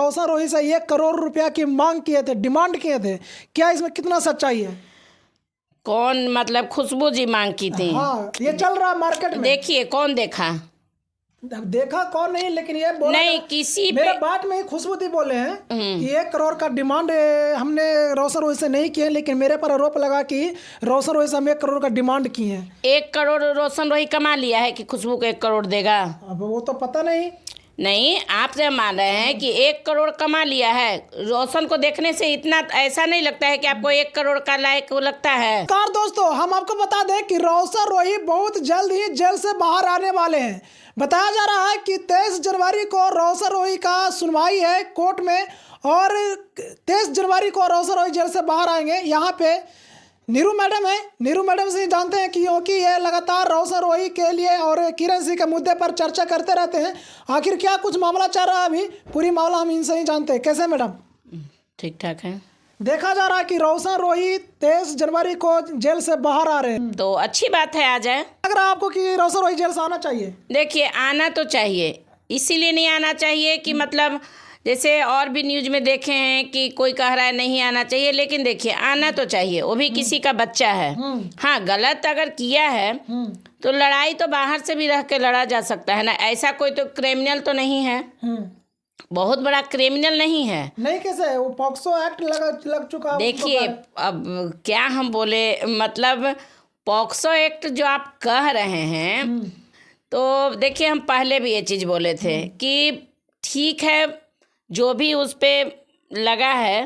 रोशन रोही से 1 करोड़ रुपया की मांग किए थे, डिमांड किए थे, क्या इसमें कितना सच्चाई है? कौन, मतलब खुशबू जी मांग की थी? हाँ, ये चल रहा है मार्केट में। देखिए कौन देखा? अब देखा कौन नहीं, लेकिन ये बोला नहीं किसी मेरे पे। बात में ही खुशबू दी बोले हैं कि 1 करोड़ का डिमांड हमने रोशन रोही से नहीं किए, लेकिन मेरे पर आरोप लगा कि रोशन रोही से हम 1 करोड़ का डिमांड किए हैं। 1 करोड़ रोशन रोही कमा लिया है कि खुशबू को 1 करोड़ देगा? अब वो तो पता नहीं। नहीं, आप जो मान रहे हैं कि 1 करोड़ कमा लिया है, रोशन को देखने से इतना ऐसा नहीं लगता है कि आपको 1 करोड़ का लायक लगता है? कार दोस्तों, हम आपको बता दें कि रोशन रोही बहुत जल्द ही जेल से बाहर आने वाले हैं। बताया जा रहा है कि 23 जनवरी को रोशन रोही का सुनवाई है कोर्ट में, और 23 जनवरी को रोशन रोही जेल से बाहर आएंगे। यहाँ पे नीरू मैडम है, नीरू मैडम से जानते हैं कि क्योंकि ये लगातार रोशन रोही के लिए और किरण सिंह के मुद्दे पर चर्चा करते रहते हैं। आखिर क्या कुछ मामला चल रहा है अभी, पूरी मामला हम इनसे ही जानते हैं। कैसे मैडम? ठीक ठाक है। देखा जा रहा है कि रोशन रोही 23 जनवरी को जेल से बाहर आ रहे हैं, तो अच्छी बात है, आ जाए। लग रहा है आपको कि रोशन रोही जेल से आना चाहिए? देखिए आना तो चाहिए, इसीलिए नहीं आना चाहिए कि मतलब जैसे और भी न्यूज़ में देखे हैं कि कोई कह रहा है नहीं आना चाहिए, लेकिन देखिए आना तो चाहिए, वो भी किसी का बच्चा है। हाँ, गलत अगर किया है तो लड़ाई तो बाहर से भी रह के लड़ा जा सकता है ना। ऐसा कोई तो क्रिमिनल तो नहीं है, बहुत बड़ा क्रिमिनल नहीं है। नहीं, कैसे? वो पॉक्सो एक्ट लग चुका। देखिए अब क्या हम बोले, मतलब पॉक्सो एक्ट जो आप कह रहे हैं, तो देखिए हम पहले भी ये चीज़ बोले थे कि ठीक है, जो भी उस पे लगा है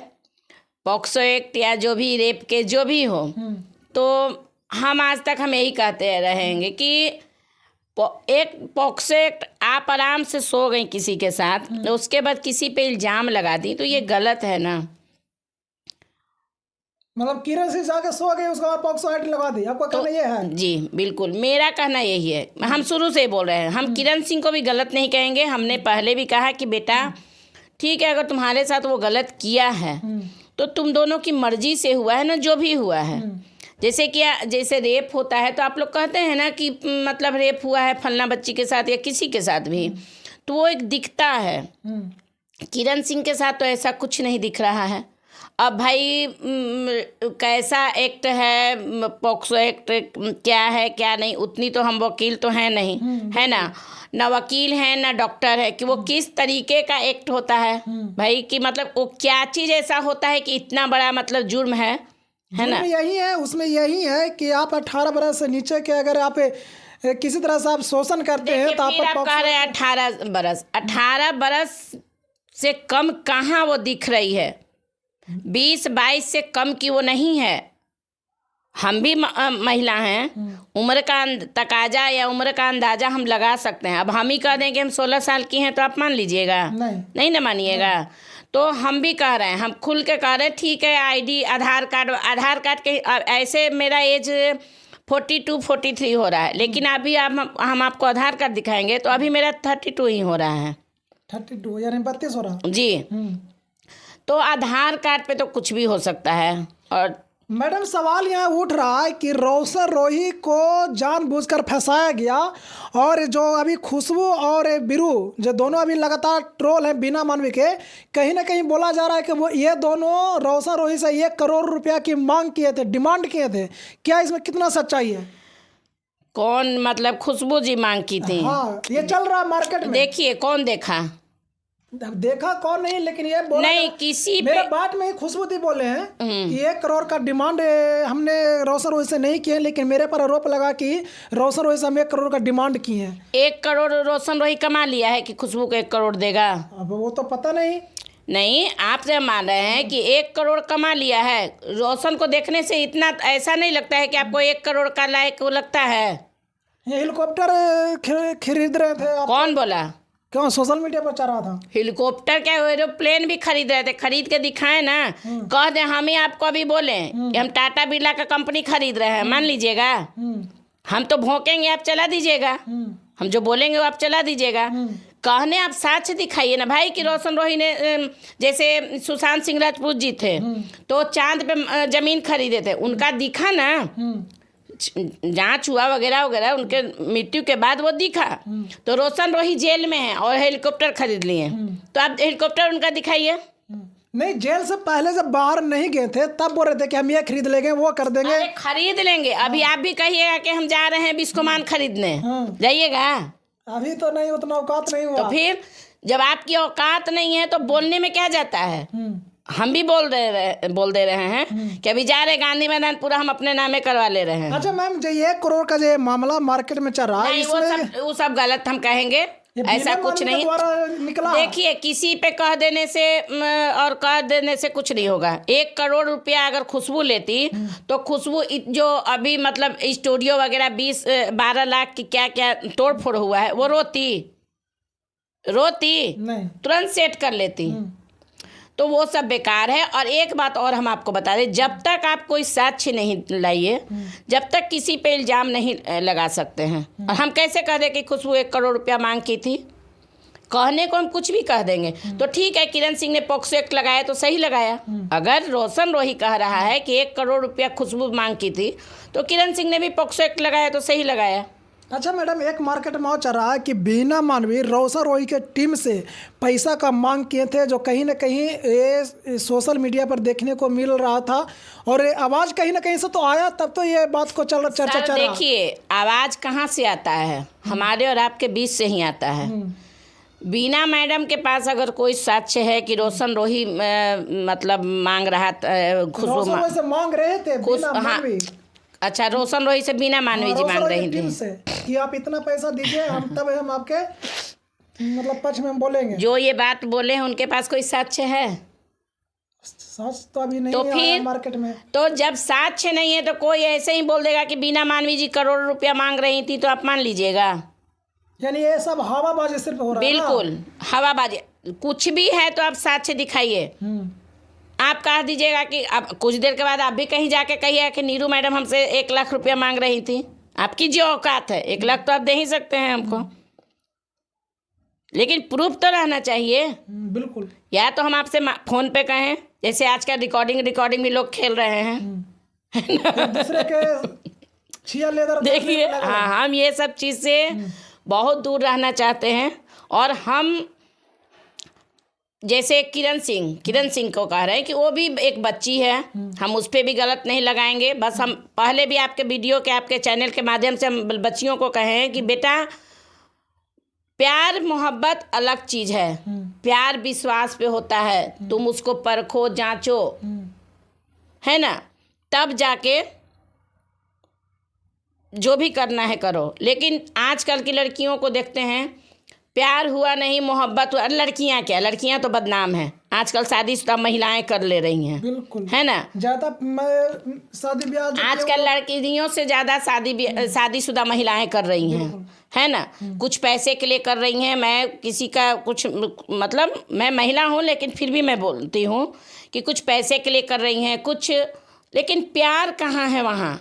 पॉक्सो एक्ट या जो भी रेप के जो भी हो, तो हम आज तक हम यही कहते रहेंगे कि एक पॉक्सो एक्ट, आप आराम से सो गई किसी के साथ, उसके बाद किसी पे इल्ज़ाम लगा दी, तो ये गलत है ना। मतलब किरण सिंह जाके सो गए, उसके बाद पॉक्सो एक्ट लगा दी, आपका कहना ये है? जी बिल्कुल, मेरा कहना यही है। हम शुरू से ही बोल रहे हैं, हम किरण सिंह को भी गलत नहीं कहेंगे। हमने पहले भी कहा कि बेटा ठीक है, अगर तुम्हारे साथ वो गलत किया है तो तुम दोनों की मर्जी से हुआ है ना, जो भी हुआ है। जैसे कि जैसे रेप होता है तो आप लोग कहते हैं ना कि मतलब रेप हुआ है फलना बच्ची के साथ या किसी के साथ भी, तो वो एक दिखता है। किरण सिंह के साथ तो ऐसा कुछ नहीं दिख रहा है। अब भाई कैसा एक्ट है, पॉक्सो एक्ट क्या है क्या नहीं, उतनी तो हम वकील तो हैं नहीं, है ना वकील हैं ना डॉक्टर है कि वो किस तरीके का एक्ट होता है भाई, कि मतलब वो क्या चीज़ ऐसा होता है कि इतना बड़ा मतलब जुर्म है ना। यही है, उसमें यही है कि आप 18 बरस से नीचे के अगर आप किसी तरह से आप शोषण करते हैं तो आप कह रहे हैं 18 बरस। 18 बरस से कम कहाँ वो दिख रही है, 20-22 से कम की वो नहीं है। हम भी महिला हैं, उम्र का तकाजा या उम्र का अंदाज़ा हम लगा सकते हैं। अब हम ही कह दें कि हम 16 साल की हैं तो आप मान लीजिएगा? नहीं ना मानिएगा। तो हम भी कह रहे हैं, हम खुल के कह रहे हैं ठीक है, आईडी आधार कार्ड के ऐसे मेरा एज 42-43 हो रहा है, लेकिन अभी हम आपको आधार कार्ड दिखाएंगे तो अभी मेरा 32 ही हो रहा है। 32 यानी 32 हो रहा है जी। तो आधार कार्ड पे तो कुछ भी हो सकता है। और मैडम सवाल यहाँ उठ रहा है कि रोशन रोही को जानबूझकर फंसाया गया, और जो अभी खुशबू और बिरू जो दोनों अभी लगातार ट्रोल हैं बिना मानवी के, कहीं ना कहीं बोला जा रहा है कि वो ये दोनों रोशन रोही से 1 करोड़ रुपया की मांग किए थे, डिमांड किए थे। क्या इसमें कितना सच्चाई है? कौन, मतलब खुशबू जी मांग की थी? हाँ, ये चल रहा है मार्केट में। देखिए कौन देखा? देखा कौन नहीं, लेकिन ये बोला नहीं किसी मेरे बात में ही खुशबू दी बोले हैं कि 1 करोड़ का डिमांड हमने रोशन रोही से नहीं किए, लेकिन मेरे पर आरोप लगा कि रोशन रोही से हम 1 करोड़ का डिमांड किए हैं। 1 करोड़ रोशन रोही कमा लिया है कि खुशबू को 1 करोड़ देगा? अब वो तो पता नहीं। नहीं, आप जब मान रहे हैं कि 1 करोड़ कमा लिया है, रोशन को देखने से इतना ऐसा नहीं लगता है कि आपको 1 करोड़ का लायक लगता है? ये हेलीकॉप्टर खरीद रहे थे आप? कौन बोला? क्यों सोशल मीडिया पर चल रहा था? हेलीकॉप्टर क्या, एरोप्लेन भी खरीद रहे थे, खरीद के दिखाए ना। कह दे हम ही आपको अभी बोले कि हम टाटा बिरला का कंपनी खरीद रहे हैं, मान लीजिएगा? हम तो भौंकेंगे, आप चला दीजिएगा। हम जो बोलेंगे वो आप चला दीजिएगा। कहने आप साक्ष्य दिखाइए ना भाई कि रोशन रोही ने, जैसे सुशांत सिंह राजपूत जी थे तो चांद पे जमीन खरीदे थे, उनका दिखा ना जांच हुआ वगैरह वगैरह, उनके मृत्यु के बाद वो दिखा, तो रोशन रोही जेल में है और हेलीकॉप्टर खरीद लिए, तो आप हेलीकॉप्टर उनका दिखाइए। नहीं, जेल से पहले जब बाहर नहीं गए थे तब बोल रहे थे कि हम ये खरीद लेंगे, वो कर देंगे। अरे खरीद लेंगे, अभी आप भी कहिएगा कि हम जा रहे हैं बिस्कोमान खरीदने, जाइएगा? अभी तो नहीं, उतना औकात नहीं हुआ। तो फिर जब आपकी औकात नहीं है तो बोलने में क्या जाता है? हम भी बोल दे रहे हैं कि अभी जा रहे गांधी मैदान, पूरा हम अपने नामे करवा ले रहे हैं। अच्छा मैम, जो 1 करोड़ का जो मामला मार्केट में चल रहा है, नहीं, इसमें वो सब गलत हम कहेंगे, ऐसा कुछ नहीं। निकला। देखिए, किसी पे कह देने से और कह देने से कुछ नहीं होगा। 1 करोड़ रुपया अगर खुशबू लेती तो खुशबू जो अभी मतलब स्टूडियो वगैरह 12 लाख की क्या क्या तोड़ फोड़ हुआ है, वो रोती नहीं, तुरंत सेट कर लेती। तो वो सब बेकार है। और एक बात और हम आपको बता दें, जब तक आप कोई साक्ष्य नहीं लाइए, जब तक किसी पे इल्ज़ाम नहीं लगा सकते हैं। और हम कैसे कह दें कि खुशबू 1 करोड़ रुपया मांग की थी? कहने को हम कुछ भी कह देंगे। तो ठीक है, किरण सिंह ने पॉक्सो एक्ट लगाया तो सही लगाया। अगर रोशन रोही कह रहा है कि 1 करोड़ रुपया खुशबू मांग की थी, तो किरण सिंह ने भी पॉक्सो एक्ट लगाया तो सही लगाया। अच्छा मैडम, एक मार्केट में और चल रहा है कि बीना मानवी रोशन रोही के टीम से पैसा का मांग किए थे, जो कहीं ना कहीं ये सोशल मीडिया पर देखने को मिल रहा था, और ये आवाज़ कहीं ना कहीं से तो आया, तब तो ये बात को चर्चा चल रहा। देखिए, आवाज़ कहाँ से आता है? हमारे और आपके बीच से ही आता है। बीना मैडम के पास अगर कोई साक्ष्य है कि रोशन रोही मतलब मांग रहा था, खुशबू से मांग रहे थे बीना मानवी। अच्छा, रोशन रोही से बीना मानवी जी मांग रही थी कि आप इतना पैसा दीजिए, हम तब हम आपके मतलब पक्ष में बोलेंगे। जो ये बात बोले हैं उनके पास कोई साक्ष्य है? सच तो अभी नहीं तो आया फिर मार्केट में। तो जब साक्ष्य नहीं है तो कोई ऐसे ही बोल देगा कि बीना मानवी जी करोड़ रुपया मांग रही थी, तो आप मान लीजिएगा? यानी ये सब हवाबाजी सिर्फ हो रहा है। बिल्कुल हवाबाजी। कुछ भी है तो आप साक्ष्य दिखाइए। आप कह दीजिएगा कि अब कुछ देर के बाद आप भी कहीं जाके कहिए कि नीरू मैडम हमसे 1 लाख रुपया मांग रही थी। आपकी जो औकात है, 1 लाख तो आप दे ही सकते हैं हमको, लेकिन प्रूफ तो रहना चाहिए। बिल्कुल। या तो हम आपसे फ़ोन पे कहें, जैसे आज का रिकॉर्डिंग भी लोग खेल रहे हैं, दूसरे के छिया लेदर। देखिए, हाँ, हम ये सब चीज़ से बहुत दूर रहना चाहते हैं। और हम जैसे किरण सिंह को कह रहे हैं कि वो भी एक बच्ची है, हम उस पर भी गलत नहीं लगाएंगे। बस हम पहले भी आपके वीडियो के, आपके चैनल के माध्यम से हम बच्चियों को कहे हैं कि बेटा, प्यार मोहब्बत अलग चीज़ है। प्यार विश्वास पे होता है, तुम उसको परखो जांचो, है ना, तब जाके जो भी करना है करो। लेकिन आजकल की लड़कियों को देखते हैं, प्यार हुआ नहीं, मोहब्बत हुआ, लड़कियां क्या, लड़कियां तो बदनाम हैं। आजकल शादीशुदा महिलाएं कर ले रही हैं, बिल्कुल, है ना। ज़्यादा शादी ब्याह आजकल लड़कियों से ज़्यादा शादीशुदा महिलाएं कर रही हैं, है ना। कुछ पैसे के लिए कर रही हैं। मैं किसी का कुछ मतलब, मैं महिला हूँ लेकिन फिर भी मैं बोलती हूँ कि कुछ पैसे के लिए कर रही हैं कुछ, लेकिन प्यार कहाँ है वहाँ?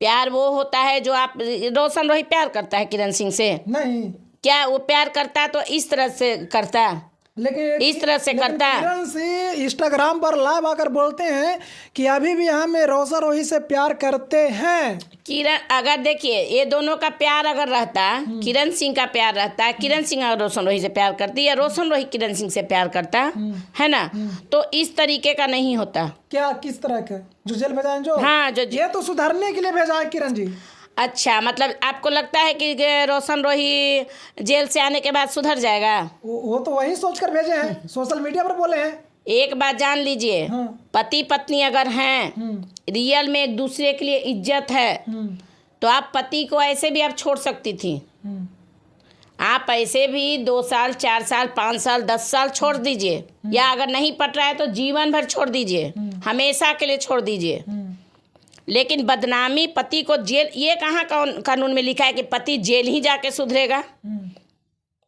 प्यार वो होता है जो आप, रोशन रोही प्यार करता है किरण सिंह से? नहीं। क्या वो प्यार करता तो इस तरह से करता? लेकिन इस तरह से करता? किरण सिंह इंस्टाग्राम पर लाइव आकर बोलते हैं कि अभी भी हम रोशन रोही से प्यार करते हैं। किरण, अगर देखिए, ये दोनों का प्यार अगर रहता, किरण सिंह का प्यार रहता, किरण सिंह अगर रोशन रोही से प्यार करती या रोशन रोही किरण सिंह से प्यार करता, है ना, तो इस तरीके का नहीं होता। क्या, किस तरह का? जो जेल भेजा है, जो, हाँ, जो ये तो सुधारने के लिए भेजा है किरण जी। अच्छा, मतलब आपको लगता है कि रोशन रोही जेल से आने के बाद सुधर जाएगा? वो तो वही सोचकर भेजे हैं, सोशल मीडिया पर बोले हैं। एक बात जान लीजिए, पति पत्नी अगर हैं, रियल में एक दूसरे के लिए इज्जत है, तो आप पति को ऐसे भी आप छोड़ सकती थी। आप ऐसे भी 2 साल 4 साल 5 साल 10 साल छोड़ दीजिए, या अगर नहीं पट रहा है तो जीवन भर छोड़ दीजिए, हमेशा के लिए छोड़ दीजिए। लेकिन बदनामी, पति को जेल, ये कहाँ कानून में लिखा है कि पति जेल ही जाके सुधरेगा?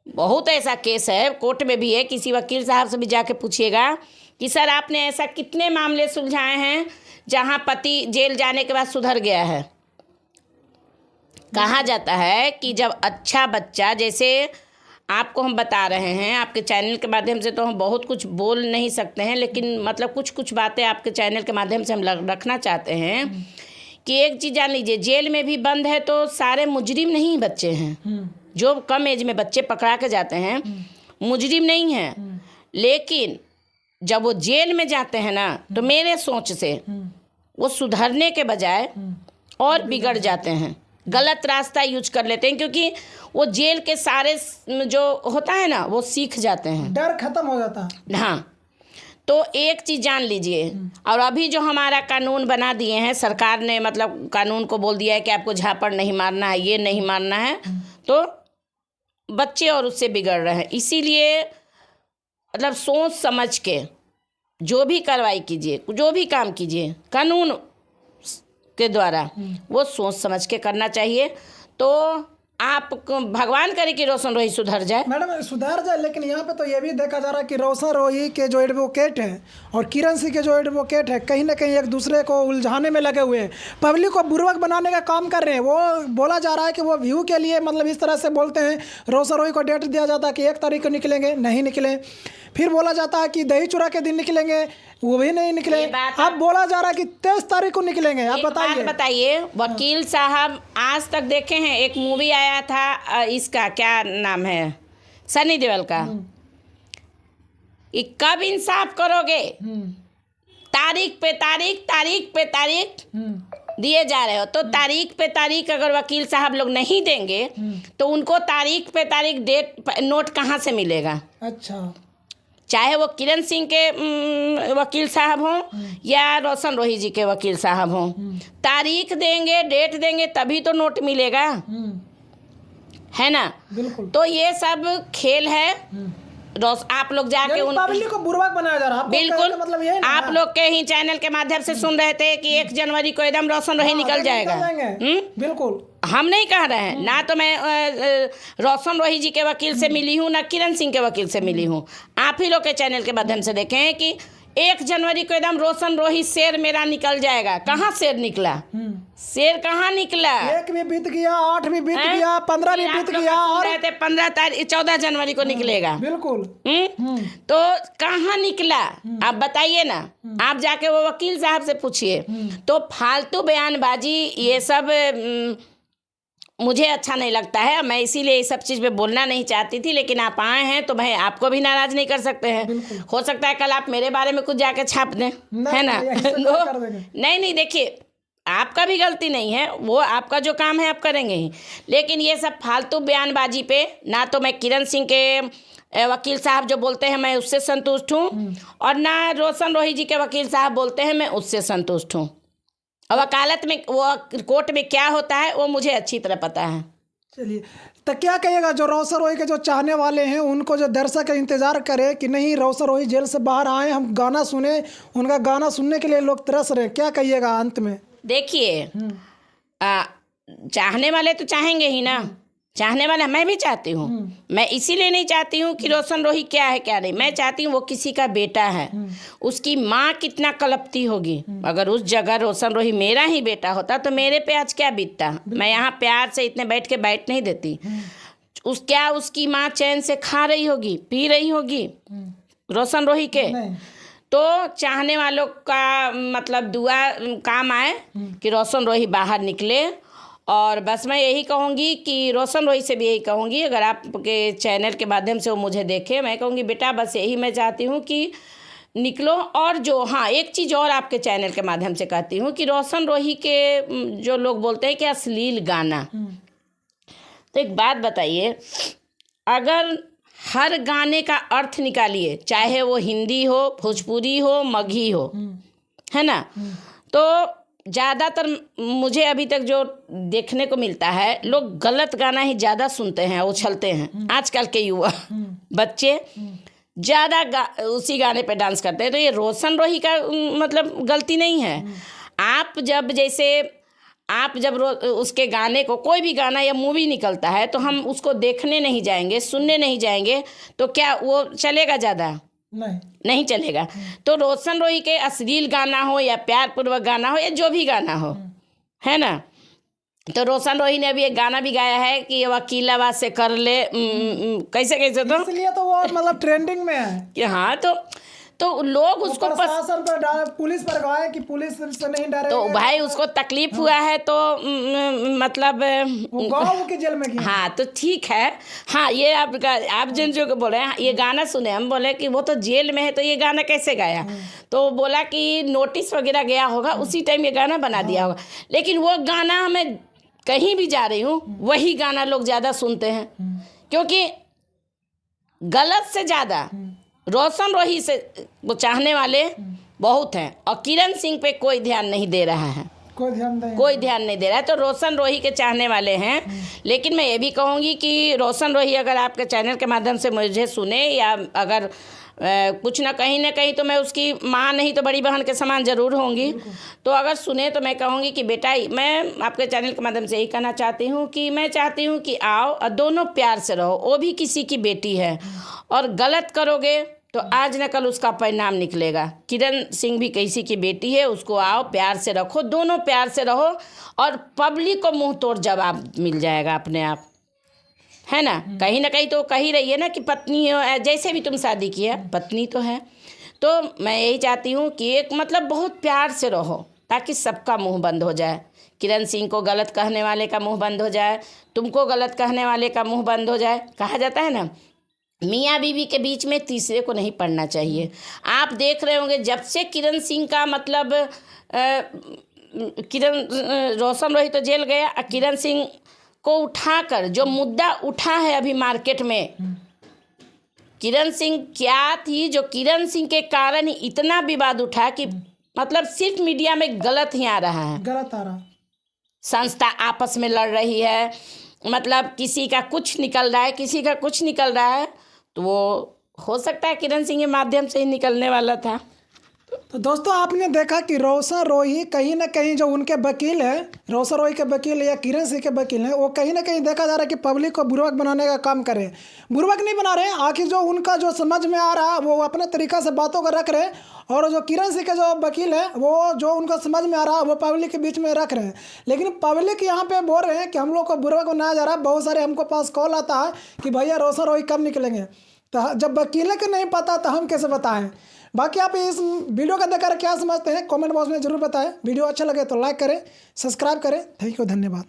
बहुत ऐसा केस है, कोर्ट में भी है, किसी वकील साहब से भी जाके पूछिएगा कि सर आपने ऐसा कितने मामले सुलझाए हैं जहां पति जेल जाने के बाद सुधर गया है। कहा जाता है कि जब अच्छा बच्चा, जैसे आपको हम बता रहे हैं, आपके चैनल के माध्यम से तो हम बहुत कुछ बोल नहीं सकते हैं, लेकिन मतलब कुछ कुछ बातें आपके चैनल के माध्यम से हम रखना चाहते हैं कि एक चीज़ जान लीजिए, जेल में भी बंद है तो सारे मुजरिम नहीं बच्चे हैं। जो कम एज में बच्चे पकड़ा के जाते हैं मुजरिम नहीं हैं, लेकिन जब वो जेल में जाते हैं ना तो मेरे सोच से वो सुधरने के बजाय और बिगड़ जाते हैं, गलत रास्ता यूज कर लेते हैं, क्योंकि वो जेल के सारे जो होता है ना वो सीख जाते हैं, डर खत्म हो जाता है। हाँ, तो एक चीज़ जान लीजिए, और अभी जो हमारा कानून बना दिए हैं सरकार ने, मतलब कानून को बोल दिया है कि आपको झापड़ नहीं मारना है, ये नहीं मारना है, तो बच्चे और उससे बिगड़ रहे हैं। इसीलिए मतलब सोच समझ के जो भी कार्रवाई कीजिए, जो भी काम कीजिए कानून के द्वारा, वो सोच समझ के करना चाहिए। तो आप भगवान करे कि रोशन रोही सुधर जाए। मैडम सुधर जाए, लेकिन यहाँ पे तो ये भी देखा जा रहा है कि रोशन रोही के जो एडवोकेट हैं और किरण सिंह के जो एडवोकेट हैं कहीं ना कहीं एक दूसरे को उलझाने में लगे हुए हैं, पब्लिक को बुर्बक बनाने का काम कर रहे हैं। वो बोला जा रहा है कि वो व्यू के लिए मतलब इस तरह से बोलते हैं, रोशन रोही को डेट दिया जाता है कि 1 तारीख को निकलेंगे, नहीं निकले। फिर बोला जाता है कि दही चूड़ा के दिन निकलेंगे, वो भी नहीं निकले। अब बोला जा रहा है कि 23 तारीख को निकलेंगे। आप बताइए, वकील साहब आज तक देखे हैं? एक मूवी आया था, इसका क्या नाम है, सनी देओल का, कब इंसाफ करोगे? तारीख पे तारीख, तारीख पे तारीख दिए जा रहे हो। तो तारीख पे तारीख अगर वकील साहब लोग नहीं देंगे तो उनको तारीख पे तारीख डेट नोट कहाँ से मिलेगा? अच्छा, चाहे वो किरण सिंह के वकील साहब हों या रोशन रोही जी के वकील साहब हों, तारीख देंगे, डेट देंगे, तभी तो नोट मिलेगा, है ना? बिल्कुल। तो ये सब खेल है। आप लोग जाके उन पब्लिक को बुर्बक बनाया जा रहा है। बिल्कुल, मतलब ये आप लोग के ही चैनल के माध्यम से सुन रहे थे कि 1 जनवरी को एकदम रोशन रोही निकल जाएगा। बिल्कुल, हम नहीं कह रहे हैं, ना तो मैं रोशन रोही जी के वकील से मिली हूँ, ना किरण सिंह के वकील से मिली हूँ। आप ही लोग के चैनल के माध्यम से देखे हैं कि 1 जनवरी को एकदम रोशन रोही शेर मेरा निकल जाएगा। कहाँ शेर निकला? शेर कहाँ निकला? 1 भी बीत गया, 8 भी बीत गया, 15 भी बीत गया, और 14 जनवरी को निकलेगा। बिल्कुल। तो कहाँ निकला? आप बताइए ना, आप जाके वो वकील साहब से पूछिए। तो फालतू बयानबाजी ये सब मुझे अच्छा नहीं लगता है। मैं इसीलिए ये सब चीज़ पे बोलना नहीं चाहती थी, लेकिन आप आए हैं तो भाई आपको भी नाराज़ नहीं कर सकते हैं। हो सकता है कल आप मेरे बारे में कुछ जाके छाप दें, है ना? नहीं, देखिए, आपका भी गलती नहीं है, वो आपका जो काम है आप करेंगे ही, लेकिन ये सब फालतू बयानबाजी पे ना तो मैं किरण सिंह के वकील साहब जो बोलते हैं मैं उससे संतुष्ट हूँ, और ना रोशन रोही जी के वकील साहब बोलते हैं मैं उससे संतुष्ट हूँ। और वकालत में, वो कोर्ट में क्या होता है वो मुझे अच्छी तरह पता है। चलिए, तो क्या कहिएगा जो रोशन रोही के जो चाहने वाले हैं उनको, जो दर्शक इंतजार करे कि नहीं रोशन रोही जेल से बाहर आए, हम गाना सुने, उनका गाना सुनने के लिए लोग तरस रहे, क्या कहिएगा अंत में? देखिए, चाहने वाले तो चाहेंगे ही ना, चाहने वाला मैं भी चाहती हूँ। मैं इसीलिए नहीं चाहती हूँ कि रोशन रोही क्या है क्या नहीं, मैं चाहती हूँ वो किसी का बेटा है। उसकी माँ कितना कलपती होगी, अगर उस जगह रोशन रोही मेरा ही बेटा होता तो मेरे पे आज क्या बीतता। मैं यहाँ प्यार से इतने बैठ नहीं देती। क्या उसकी माँ चैन से खा रही होगी, पी रही होगी रोशन रोही के? तो चाहने वालों का मतलब दुआ काम आए कि रोशन रोही बाहर निकले। और बस मैं यही कहूँगी कि रोशन रोही से भी यही कहूँगी, अगर आपके चैनल के माध्यम से वो मुझे देखे, मैं कहूँगी बेटा बस यही मैं चाहती हूँ कि निकलो। और जो, हाँ, एक चीज़ और आपके चैनल के माध्यम से कहती हूँ कि रोशन रोही के जो लोग बोलते हैं कि अश्लील गाना, तो एक बात बताइए, अगर हर गाने का अर्थ निकालिए, चाहे वो हिंदी हो, भोजपुरी हो, मगही हो, है ना, तो ज़्यादातर मुझे अभी तक जो देखने को मिलता है, लोग गलत गाना ही ज़्यादा सुनते हैं, उछलते हैं। आजकल के युवा बच्चे ज़्यादा उसी गाने पे डांस करते हैं। तो ये रोशन रोही का मतलब गलती नहीं है। आप जब उसके गाने को, कोई भी गाना या मूवी निकलता है तो हम उसको देखने नहीं जाएंगे, सुनने नहीं जाएंगे, तो क्या वो चलेगा? ज़्यादा नहीं चलेगा। तो रोशन रोही के अश्लील गाना हो या प्यारपूर्वक गाना हो या जो भी गाना हो, है ना, तो रोशन रोही ने अभी एक गाना भी गाया है कि वकीलावा से कर ले, कैसे तो इसलिए तो वो मतलब ट्रेंडिंग में है कि हाँ, तो तो लोग उसको प्रशासन पर पुलिस पर गए कि पुलिस से नहीं डरे, तो भाई उसको तकलीफ हुआ है तो मतलब वो गाँव के जेल में गया। हाँ तो ठीक है। हाँ ये आप जिन जो बोले ये गाना सुने, हम बोले कि वो तो जेल में है तो ये गाना कैसे गाया, तो बोला कि नोटिस वगैरह गया होगा, उसी टाइम ये गाना बना दिया होगा। लेकिन वो गाना हमें कहीं भी जा रही हूँ वही गाना लोग ज़्यादा सुनते हैं, क्योंकि गलत से ज़्यादा रोशन रोही से वो चाहने वाले बहुत हैं और किरण सिंह पे कोई ध्यान नहीं दे रहा है, कोई ध्यान नहीं दे रहा है। तो रोशन रोही के चाहने वाले हैं। लेकिन मैं ये भी कहूँगी कि रोशन रोही अगर आपके चैनल के माध्यम से मुझे सुने या अगर कुछ ना कहीं तो मैं उसकी माँ नहीं तो बड़ी बहन के समान ज़रूर होंगी, तो अगर सुने तो मैं कहूँगी कि बेटा मैं आपके चैनल के माध्यम से यही कहना चाहती हूँ कि मैं चाहती हूँ कि आओ और दोनों प्यार से रहो। वो भी किसी की बेटी है और गलत करोगे तो आज न कल उसका परिणाम निकलेगा। किरण सिंह भी किसी की बेटी है, उसको आओ प्यार से रखो, दोनों प्यार से रहो और पब्लिक को मुंह तोड़ जवाब मिल जाएगा अपने आप, है ना। कहीं ना कहीं तो कह ही रही है ना कि पत्नी हो, जैसे भी तुम शादी किया पत्नी तो है। तो मैं यही चाहती हूँ कि एक मतलब बहुत प्यार से रहो ताकि सबका मुंह बंद हो जाए। किरण सिंह को गलत कहने वाले का मुंह बंद हो जाए, तुमको गलत कहने वाले का मुंह बंद हो जाए। कहा जाता है ना मियाँ बीवी के बीच में तीसरे को नहीं पड़ना चाहिए। आप देख रहे होंगे जब से किरण सिंह का मतलब रोशन रोही तो जेल गया, किरण सिंह को उठाकर जो मुद्दा उठा है अभी मार्केट में, किरण सिंह क्या थी जो किरण सिंह के कारण ही इतना विवाद उठा कि मतलब सिर्फ मीडिया में गलत ही आ रहा है, गलत आ रहा, संस्था आपस में लड़ रही है, मतलब किसी का कुछ निकल रहा है, किसी का कुछ निकल रहा है। तो वो हो सकता है किरण सिंह के माध्यम से ही निकलने वाला था। तो दोस्तों आपने देखा कि रोशन रोही कहीं ना कहीं जो उनके वकील है, रोशन रोही के वकील या किरण सिंह के वकील हैं, वो कहीं ना कहीं देखा जा रहा है कि पब्लिक को बुर्बक बनाने का काम करे। बुर्बक नहीं बना रहे, आखिर जो उनका जो समझ में आ रहा है वो अपने तरीक़ा से बातों को रख रहे हैं, और जो किरण सिंह के जो वकील है वो जो उनका समझ में आ रहा है वो पब्लिक के बीच में रख रहे हैं। लेकिन पब्लिक यहाँ पे बोल रहे हैं कि हम लोग को बुर्बक बनाया जा रहा है। बहुत सारे हमको पास कॉल आता है कि भैया रोशन रोही कब निकलेंगे, तो जब वकील को नहीं पता तो हम कैसे बताएं। बाकी आप इस वीडियो का देखकर क्या समझते हैं कमेंट बॉक्स में ज़रूर बताएं। वीडियो अच्छा लगे तो लाइक करें, सब्सक्राइब करें। थैंक यू, धन्यवाद।